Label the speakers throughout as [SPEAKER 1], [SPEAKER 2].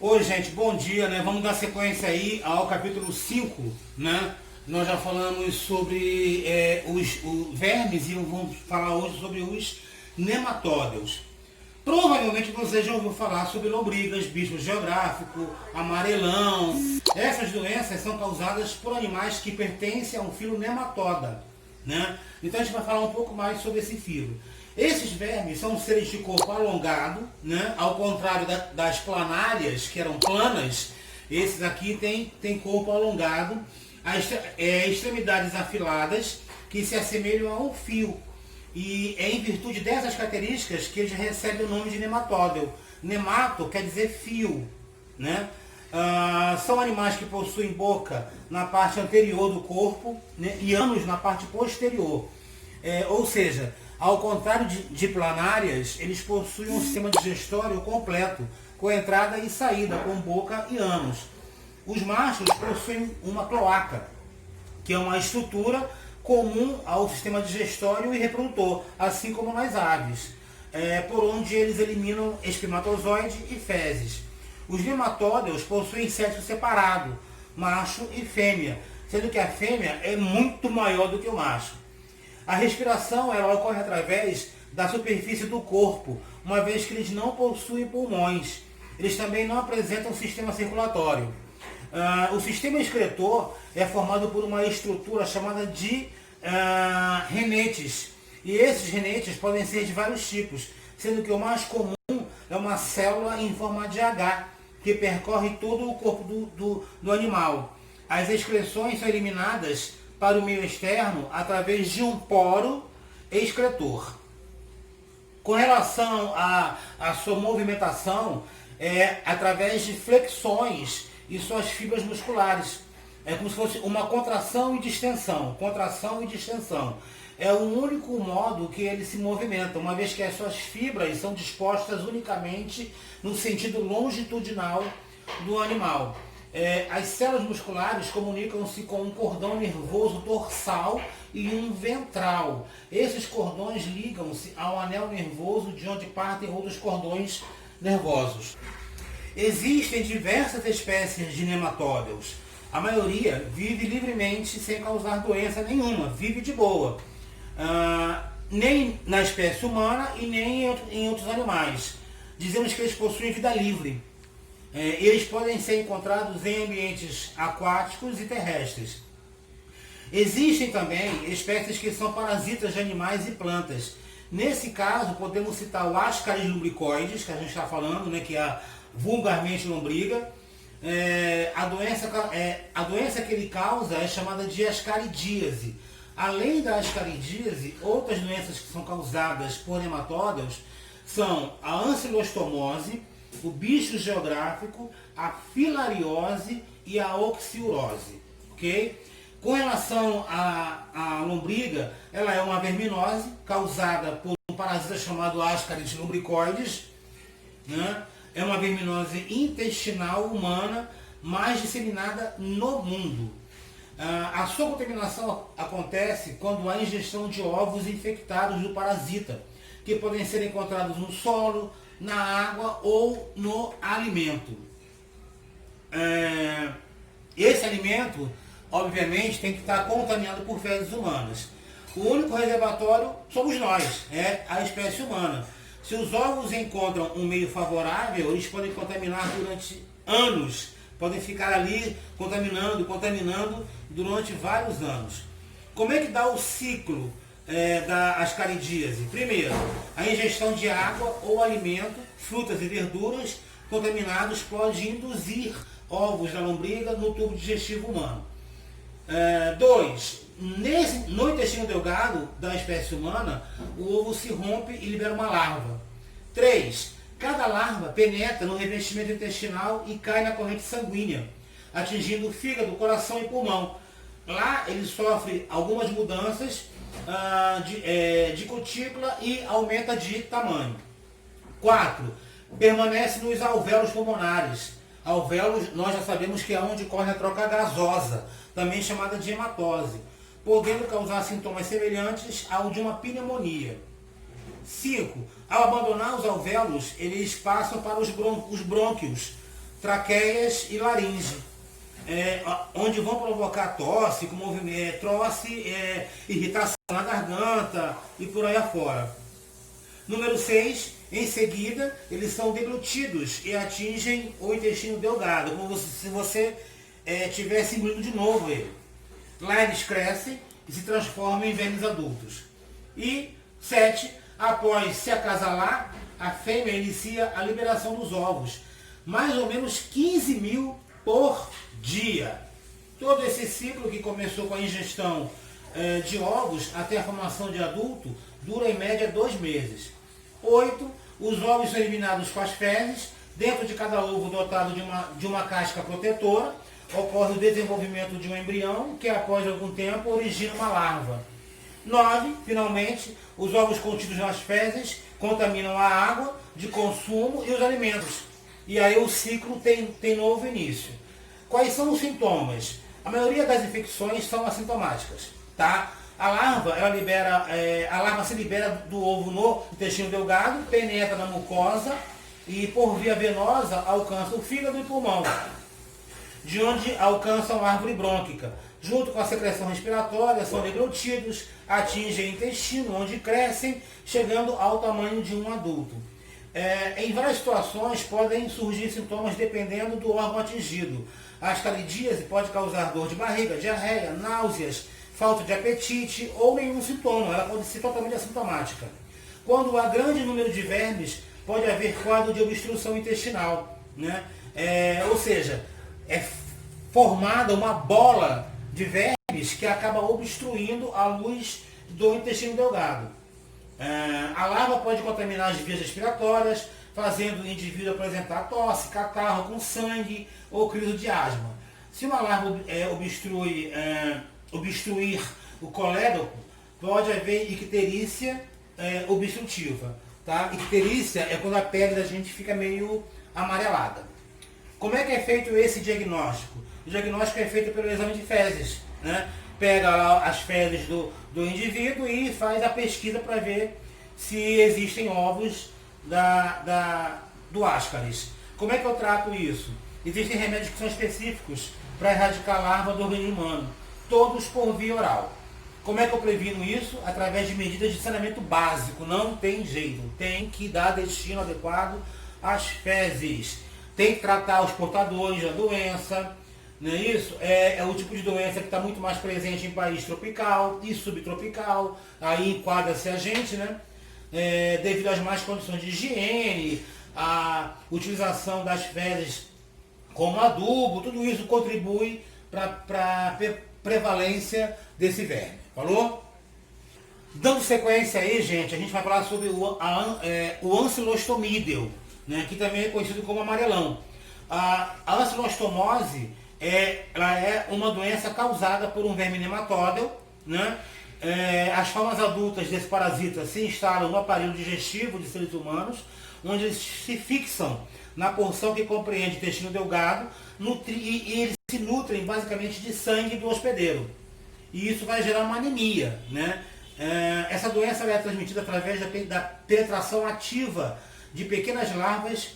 [SPEAKER 1] Oi, gente, bom dia, né? Vamos dar sequência aí ao capítulo 5, né? Nós já falamos sobre os vermes e vamos falar hoje sobre os nematódeos. Provavelmente você já ouviu falar sobre lombrigas, bicho geográfico, amarelão. Essas doenças são causadas por animais que pertencem a um filo nematoda, né? Então a gente vai falar um pouco mais sobre esse filo. Esses vermes são seres de corpo alongado, né? Ao contrário das planárias, que eram planas, esses aqui têm corpo alongado, extremidades afiladas, que se assemelham a um fio. E é em virtude dessas características que eles recebem o nome de nematódeo. Nemato quer dizer fio, né? São animais que possuem boca na parte anterior do corpo, né, e ânus na parte posterior. Ou seja, ao contrário de planárias, eles possuem um sistema digestório completo, com entrada e saída, com boca e ânus. Os machos possuem uma cloaca, que é uma estrutura comum ao sistema digestório e reprodutor, assim como nas aves, por onde eles eliminam espermatozoide e fezes. Os nematódeos possuem sexo separado, macho e fêmea, sendo que a fêmea é muito maior do que o macho. A respiração ela ocorre através da superfície do corpo, uma vez que eles não possuem pulmões. Eles também não apresentam sistema circulatório. O sistema excretor é formado por uma estrutura chamada de renetes. E esses renetes podem ser de vários tipos, sendo que o mais comum é uma célula em forma de H, que percorre todo o corpo do animal. As excreções são eliminadas para o meio externo através de um poro excretor. Com relação à sua movimentação, através de flexões e suas fibras musculares. É como se fosse uma contração e distensão. Contração e distensão. É o único modo que ele se movimenta, uma vez que as suas fibras são dispostas unicamente no sentido longitudinal do animal. As células musculares comunicam-se com um cordão nervoso dorsal e um ventral. Esses cordões ligam-se ao anel nervoso, de onde partem outros cordões nervosos. Existem diversas espécies de nematódeos. A maioria vive livremente sem causar doença nenhuma, vive de boa. Nem na espécie humana e nem em outros animais. Dizemos que eles possuem vida livre. Eles podem ser encontrados em ambientes aquáticos e terrestres. Existem também espécies que são parasitas de animais e plantas. Nesse caso, podemos citar o Ascaris lumbricoides, que a gente está falando, né, que é vulgarmente lombriga. A doença que ele causa é chamada de ascaridíase. Além da ascaridíase, outras doenças que são causadas por nematódeos são a ancilostomose, o bicho geográfico, a filariose e a oxiurose. Okay? Com relação à lombriga, ela é uma verminose causada por um parasita chamado Ascaris lumbricoides, né? É uma verminose intestinal humana mais disseminada no mundo. A sua contaminação acontece quando há ingestão de ovos infectados do parasita, que podem ser encontrados no solo, na água ou no alimento. Esse alimento, obviamente, tem que estar contaminado por fezes humanas. O único reservatório somos nós, a espécie humana. Se os ovos encontram um meio favorável, eles podem contaminar durante anos. Podem ficar ali contaminando durante vários anos. Como é que dá o ciclo da ascaridíase? Primeiro, a ingestão de água ou alimento, frutas e verduras contaminados pode induzir ovos da lombriga no tubo digestivo humano. 2. No intestino delgado da espécie humana, o ovo se rompe e libera uma larva. 3. Cada larva penetra no revestimento intestinal e cai na corrente sanguínea, atingindo o fígado, coração e pulmão. Lá ele sofre algumas mudanças de cutícula e aumenta de tamanho. 4. Permanece nos alvéolos pulmonares. Alvéolos, nós já sabemos que é onde ocorre a troca gasosa, também chamada de hematose, podendo causar sintomas semelhantes ao de uma pneumonia. 5. Ao abandonar os alvéolos, eles passam para os brônquios, traqueias e laringe, onde vão provocar tosse, irritação na garganta e por aí afora. Número 6, em seguida, eles são deglutidos e atingem o intestino delgado, como se você tivesse engolido de novo ele. Lá eles crescem e se transformam em vermes adultos. E 7, após se acasalar, a fêmea inicia a liberação dos ovos, mais ou menos 15 mil por dia. Todo esse ciclo, que começou com a ingestão de ovos até a formação de adulto, dura em média 2 meses. 8, os ovos são eliminados com as fezes. Dentro de cada ovo dotado de uma casca protetora, ocorre o desenvolvimento de um embrião, que após algum tempo origina uma larva. 9, finalmente, os ovos contidos nas fezes contaminam a água de consumo e os alimentos. E aí o ciclo tem novo início. Quais são os sintomas? A maioria das infecções são assintomáticas, tá? A larva se libera do ovo no intestino delgado, penetra na mucosa e por via venosa alcança o fígado e pulmão, de onde alcançam a árvore brônquica. Junto com a secreção respiratória, são deglutidos, atingem o intestino, onde crescem, chegando ao tamanho de um adulto. Em várias situações podem surgir sintomas dependendo do órgão atingido. A ascaridíase pode causar dor de barriga, diarreia, náuseas, falta de apetite ou nenhum sintoma. Ela pode ser totalmente assintomática. Quando há grande número de vermes, pode haver quadro de obstrução intestinal, né? Ou seja, é formada uma bola de vermes que acaba obstruindo a luz do intestino delgado. A larva pode contaminar as vias respiratórias, fazendo o indivíduo apresentar tosse, catarro com sangue ou crise de asma. Se uma larva obstruir o colédoco, pode haver icterícia obstrutiva. Tá? Icterícia é quando a pele da gente fica meio amarelada. Como é que é feito esse diagnóstico? O diagnóstico é feito pelo exame de fezes, né? Pega as fezes do indivíduo e faz a pesquisa para ver se existem ovos do Ascaris. Como é que eu trato isso? Existem remédios que são específicos para erradicar a larva do organismo humano, todos por via oral. Como é que eu previno isso? Através de medidas de saneamento básico. Não tem jeito, tem que dar destino adequado às fezes. Tem que tratar os portadores da doença, não é isso? É o tipo de doença que está muito mais presente em país tropical e subtropical. Aí enquadra-se a gente, né? Devido às más condições de higiene, a utilização das fezes como adubo, tudo isso contribui para a prevalência desse verme. Falou? Dando sequência aí, gente, a gente vai falar sobre o ancilostomídeo, né, que também é conhecido como amarelão. A ancilostomose ela é uma doença causada por um verme nematóide, né? As formas adultas desse parasita se instalam no aparelho digestivo de seres humanos, onde eles se fixam na porção que compreende o intestino delgado e eles se nutrem basicamente de sangue do hospedeiro. E isso vai gerar uma anemia, né? Essa doença é transmitida através da penetração ativa de pequenas larvas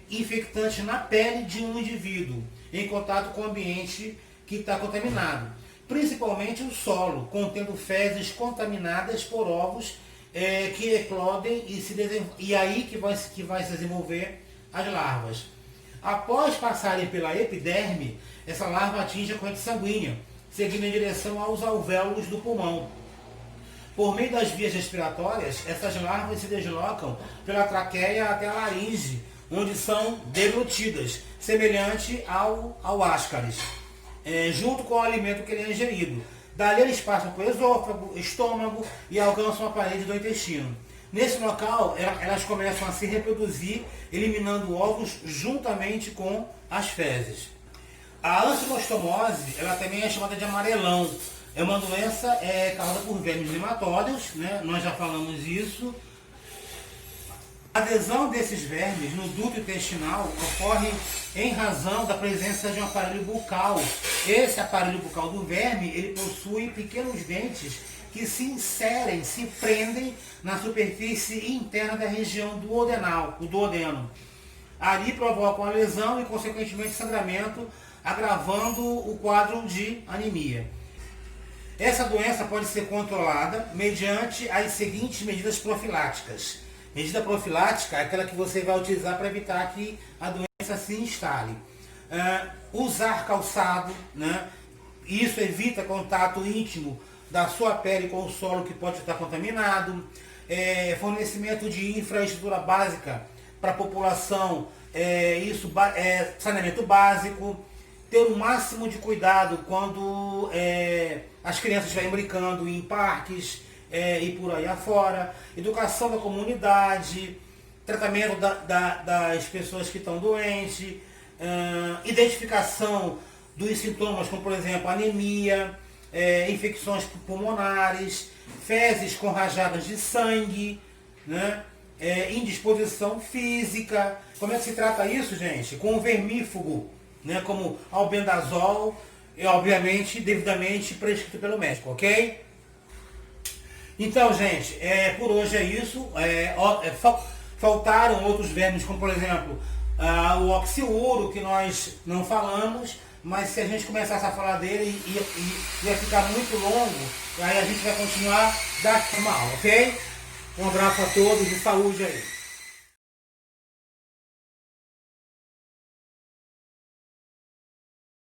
[SPEAKER 1] infectantes na pele de um indivíduo, em contato com o ambiente que está contaminado. Principalmente o solo, contendo fezes contaminadas por ovos que eclodem e aí que vai se desenvolver as larvas. Após passarem pela epiderme, essa larva atinge a corrente sanguínea, seguindo em direção aos alvéolos do pulmão. Por meio das vias respiratórias, essas larvas se deslocam pela traqueia até a laringe, onde são deglutidas, semelhante ao Ascaris, junto com o alimento que ele é ingerido. Dali eles passam por esôfago, estômago e alcançam a parede do intestino. Nesse local, elas começam a se reproduzir, eliminando ovos juntamente com as fezes. A ancilostomose, ela também é chamada de amarelão. É uma doença causada por vermes nematóides, né? Nós já falamos isso. A adesão desses vermes no duto intestinal ocorre em razão da presença de um aparelho bucal. Esse aparelho bucal do verme, ele possui pequenos dentes que se prendem na superfície interna da região duodenal, o duodeno. ali provocam a lesão e, consequentemente, sangramento, agravando o quadro de anemia. Essa doença pode ser controlada mediante as seguintes medidas profiláticas. Medida profilática é aquela que você vai utilizar para evitar que a doença se instale. Usar calçado, né? Isso evita contato íntimo da sua pele com o solo que pode estar contaminado. Fornecimento de infraestrutura básica para a população, saneamento básico. Ter o máximo de cuidado quando as crianças estiverem brincando em parques e por aí afora. Educação da comunidade, tratamento das pessoas que estão doentes, identificação dos sintomas, como por exemplo anemia, infecções pulmonares, fezes com rajadas de sangue, né? Indisposição física. Como é que se trata isso, gente? Com o vermífugo, né, como albendazol, e obviamente devidamente prescrito pelo médico, ok? Então, gente, por hoje é isso. Faltaram outros vermes, como por exemplo o oxiuro, que nós não falamos, mas se a gente começasse a falar dele ia ficar muito longo, aí a gente vai continuar daqui uma aula, ok? Um abraço a todos e saúde aí.